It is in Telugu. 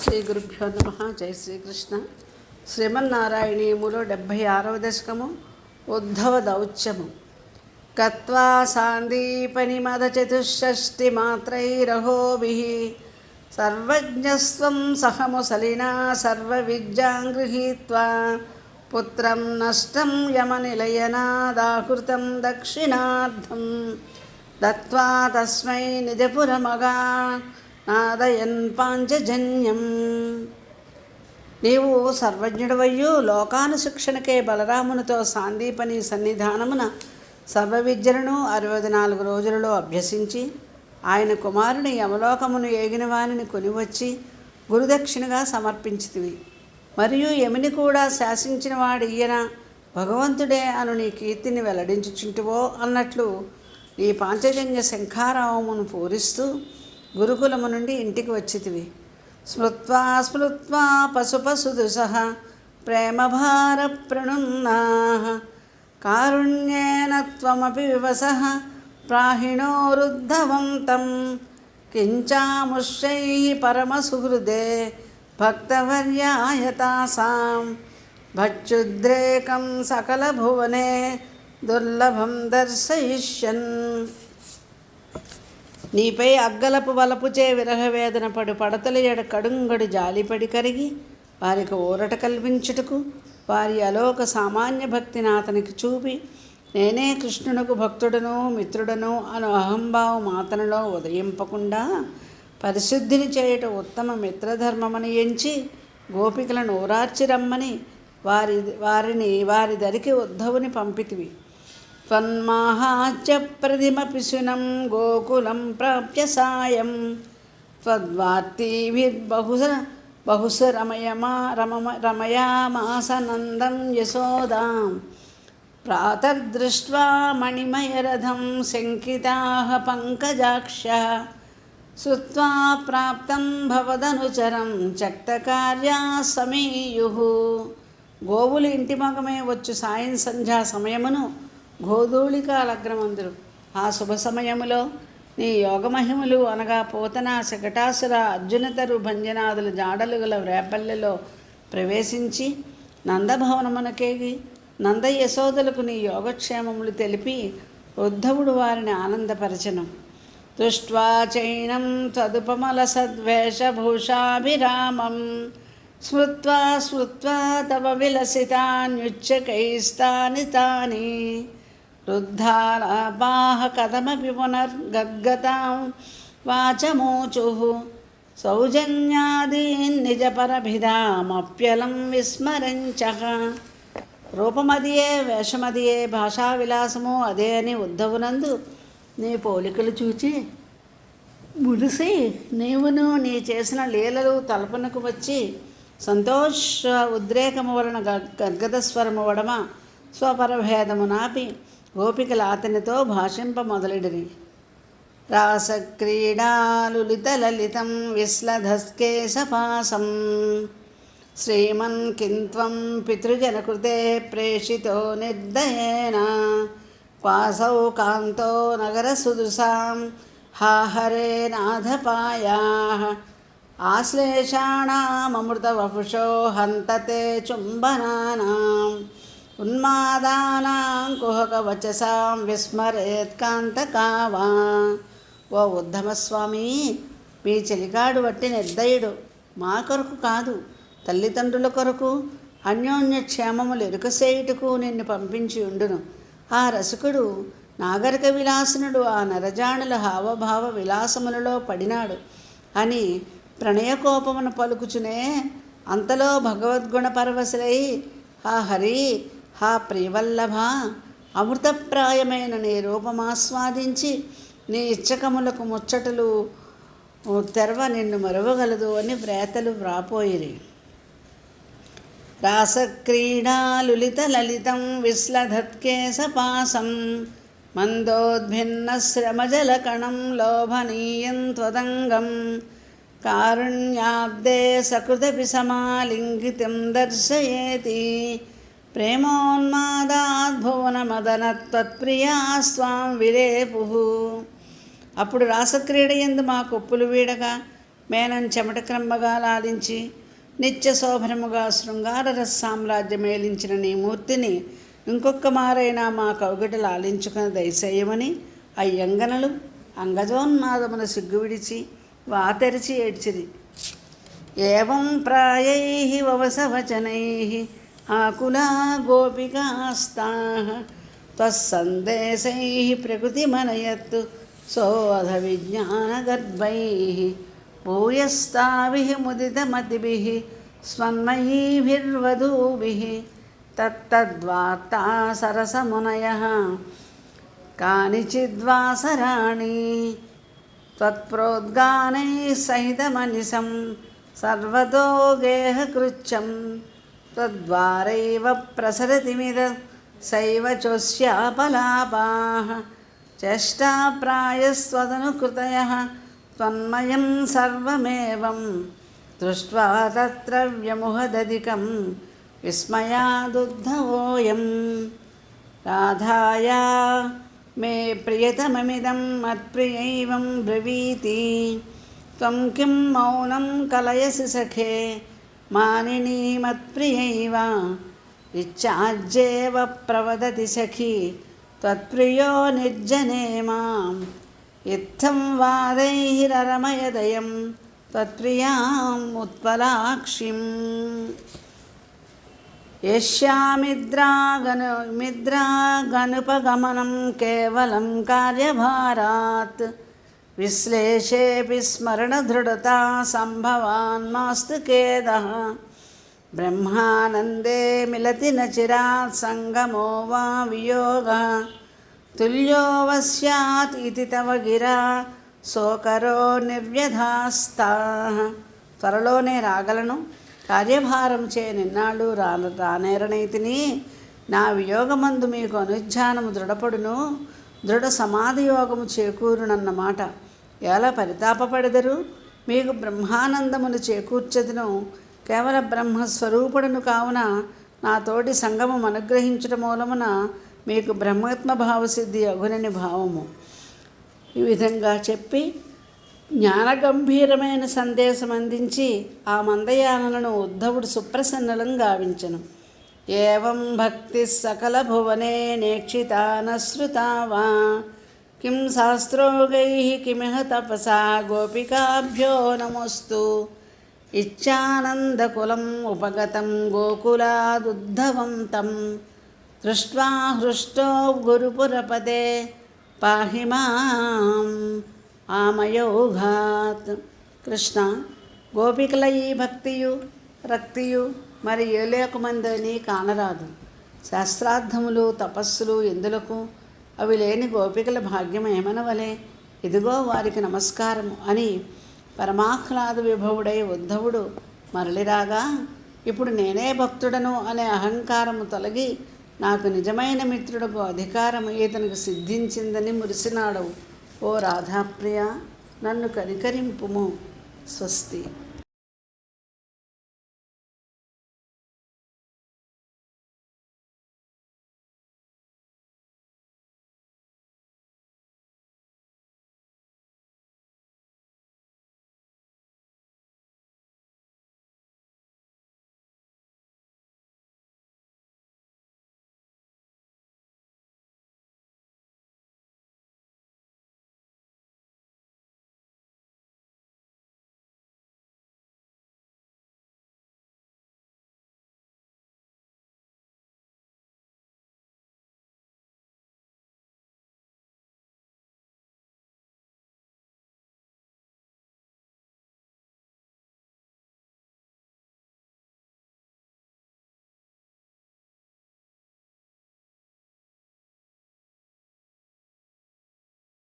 శ్రీ గురుభ్యో నమ. జై శ్రీకృష్ణ. శ్రీమన్నారాయణీయములో 76వ దశకము ఉద్ధవ దౌత్యము. కత్వా సాందీపనిమదచతుషష్టిమాత్రైరహోభిః సర్వజ్ఞస్త్వం సహముసలినా సర్వవిద్యాం గృహీత్వా పుత్రం నష్టం యమనిలయనాదాకృతం దక్షిణార్థం దత్వా తస్మై నిజపురమగా నాదయన్ పాంచజన్యం. నీవు సర్వజ్ఞుడవయ్యు లోకానుశిక్షణకే బలరామునితో సాందీపని సన్నిధానమున సర్వవిద్యలను 64 రోజులలో అభ్యసించి ఆయన కుమారుని యమలోకమును ఏగిన వానిని కొనివచ్చి గురుదక్షిణగా సమర్పించితివి. మరియు యముని కూడా శాసించిన వాడు ఈయన భగవంతుడే అను నీ కీర్తిని వెల్లడించుచుంటివో అన్నట్లు నీ పాంచజన్య శంఖారావమును పూరిస్తూ గురుకులము నుండి ఇంటికి వచ్చితివి. స్మృత్వా స్మృత్వా పశుపశుదుసహ ప్రేమభార ప్రణున్నాః కారుణ్యేన త్వమపి వివసః ప్రాహిణోరుద్ధవం తం కించాముష్యైః పరమసుహృదే భక్తవర్యాయ తాసాం భచ్యుద్రేకం సకలభువనే దుర్లభం దర్శయిష్యన్. నీపై అగ్గలపు వలపుచే విరహవేదన పడు పడతల ఎడ కడుంగడు జాలిపడి కరిగి వారికి ఊరట కల్పించుటకు వారి అలోక సామాన్య భక్తిని అతనికి చూపి నేనే కృష్ణునకు భక్తుడను మిత్రుడను అను అహంభావం అతనిలో ఉదయింపకుండా పరిశుద్ధిని చేయుట ఉత్తమ మిత్రధర్మమని ఎంచి గోపికలను ఊరార్చి రమ్మని వారి దరికి ఉద్ధవుని పంపితివి. త్వన్మాహాచ్య ప్రతిమపిశునం గోకులం ప్రాప్య సాయం త్వద్వార్తీభిర్బహుశ రమయామాసనందం యశోదాం ప్రాతర్దృష్ట్వా మణిమయరథం శంకితాః పంకజాక్షః శ్రుత్వా ప్రాప్తం భవదనుచరం చక్తకార్యా సమీయుః. గోవులు ఇంటి మగమే వచ్చు సాయం సంధ్యా సమయమును గోధూళికాలగ్నమందురు. ఆ శుభ సమయములో నీ యోగమహిమలు అనగా పోతన శకటాసుర అర్జునతరు భంజనాదుల జాడలు గల రేపల్లెలో ప్రవేశించి నందభవనమునకేగి నంద యశోదలకు నీ యోగక్షేమములు తెలిపి ఉద్ధవుడు వారిని ఆనందపరచను. దృష్ట్వా చైనం తదుపమల సద్వేషభూషాభిరామం స్మృత్వా స్మృత్వా తవ విలసితాన్యుచ్చకైస్తాని తాని వృద్ధాలాపాః కథమపి పునర్గద్గతాం వాచమూచుః సౌజన్యాదీన్ నిజపరభిధామప్యలం విస్మరించః. రూపమదియే వేషమదియే భాషా విలాసము అదే అని ఉద్ధవునందు నీ పోలికలు చూచి మురిసి నీవును నీ చేసిన లీలలు తలపునకు వచ్చి సంతోష ఉద్రేకము వలన గద్గదస్వరము వడమ స్వపరభేదము నాపి గోపికల అతనితో భాషింప మొదలెడిరి. రాసక్రీడాలులితలలితం విశ్లధస్కేశపాసం శ్రీమన్ కింత్వం పితృజనకృతే ప్రేషితో నిర్దయేన క్వాసౌ కాంతో నగరసుదృశాం హాహరే నాథపాయాః ఆశ్లేషాణామృతవపుషో హంతతే చుంబనానాం ఉన్మాదానాం కుహకవచసాం విస్మరేత్కాంతకావా. ఓ ఉద్ధమస్వామి, మీ చెలికాడు వట్టి నిర్దయుడు. మా కొరకు కాదు, తల్లిదండ్రుల కొరకు అన్యోన్య క్షేమములు ఎరుకసేయుటకు నిన్ను పంపించి ఉండును. ఆ రసికుడు నాగరిక విలాసనుడు ఆ నరజాణుల హావభావ విలాసములలో పడినాడు అని ప్రణయకోపమును పలుకుచునే అంతలో భగవద్గుణ పరవశులై హా హరి, హా ప్రియవల్లభ, అమృతప్రాయమైన నీ రూపమాస్వాదించి నీ ఇచ్చకములకు ముచ్చటలు తెరవ నిన్ను మరువగలదు అని వ్రేతలు వ్రాపోయిరి. రాసక్రీడాలులిత లలితం విశ్లధత్కేశపాసం మందోద్భిన్న శ్రమజలకణం లోభనీయం త్వదంగం కారుణ్యాబ్దే సకృతపి సమాలింగితం దర్శయేతి ప్రేమోన్మాదాద్భువనమదనత్వత్ప్రియా స్వాం విరేపుః. అప్పుడు రాసక్రీడ యందు మా కొప్పులు వీడగా మేనం చెమట క్రమ్మగా లాలించి నిత్య శోభనముగా శృంగార రస సామ్రాజ్యం మేలించిన నీ మూర్తిని ఇంకొక్క మారైనా మా కౌగిట లాలించుకుని దయచేయమని అయ్యంగనలు అంగజోన్మాదమున సిగ్గు విడిచి వాతెరిచి ఏడ్చిరి. ఏవం ప్రాయైః వవసవచనైః ఆకులా గోపికాస్తాః త్వస్సందేశైః ప్రకృతిమనయత్ శోధ విజ్ఞానగర్భైః భూయస్తాభిః ముదితమతిభిః స్వన్మయీభిర్వధూభిః తత్తద్వార్తా సరసమునయః కానిచిద్వాసరాణి త్వత్ప్రోద్గానైః సహితమనిశం సర్వతో గేహకృత్యం త్వద్వారైవ ప్రసరతిమిద సైవ చోస్యాపలాపాః చేష్టాప్రాయస్త్వదనుకృతయః త్వన్మయం సర్వమేవం దృష్ట్వా తత్ర వ్యముహదధికం విస్మయాదుద్ధవోయం. రాధాయా మే ప్రియతమమిదం మత్ప్రియైవం బ్రవీతి త్వం కిం మౌనం కలయసి సఖే మానినీ మత్ప్రియైవ ఇచ్చాజ్యేవ ప్రవదతి సఖీ త్వత్ప్రియో నిర్జనే మాం ఇత్థం వాదైరరమయదయం త్వత్ప్రియాం ఉత్పలాక్షిం. యస్యామిద్రాగనుపగమనం కేవలం కార్యభారాత్ విశ్లేషేऽపి స్మరణదృఢతా సంభవాన్ మాస్తు ఖేదః. బ్రహ్మానందే మిలతి న చిరాత్ సంగమో వా వియోగः తుల్యో వస్యాత్ ఇతి తవ గిరా సోకరో నిర్వ్యధాస్తాః. త్వరలోనే రాగలను, కార్యభారం చే నిన్నాళ్ళు రానేరనైతిని. నా వియోగమందు మీకు అనుధ్యానము దృఢపడును, దృఢ సమాధి యోగము చేకూరునన్నమాట. ఎలా పరితాపపడెదరు? మీకు బ్రహ్మానందమును చేకూర్చదును. కేవల బ్రహ్మస్వరూపుడును కావున నాతోటి సంగమం అనుగ్రహించడం మూలమున మీకు బ్రహ్మాత్మభావసిద్ధి అగునని భావము. ఈ విధంగా చెప్పి జ్ఞానగంభీరమైన సందేశం అందించి ఆ మందయానలను ఉద్ధవుడు సుప్రసన్నలం గావించను. ఏవం భక్తి సకల భువనే నేక్షితా నశ్రుతా వా కిం శాస్త్రోగైః కిమిహ తపసా గోపికాభ్యో నమోస్తు. ఇచ్చానందకులం ఉపగతం గోకులాదుద్ధవం తం దృష్ట్వా హృష్టో గురుపురపదే పాహి మాం ఆమయోఘాత్. కృష్ణ, గోపికల ఈ భక్తియు రక్తియు మరి ఏలేకమందని కానరాదు. శాస్త్రార్థములు తపస్సులు ఎందులకు? అవి లేని గోపికల భాగ్యం ఏమనవలే? ఇదిగో వారికి నమస్కారము అని పరమాహ్లాద విభవుడై ఉద్ధవుడు మరలిరాగా, ఇప్పుడు నేనే భక్తుడను అనే అహంకారము తొలగి నాకు నిజమైన మిత్రుడకు అధికారము ఇతనికి సిద్ధించిందని మురిసినాడు. ఓ రాధాప్రియ, నన్ను కనికరింపుము. స్వస్తి.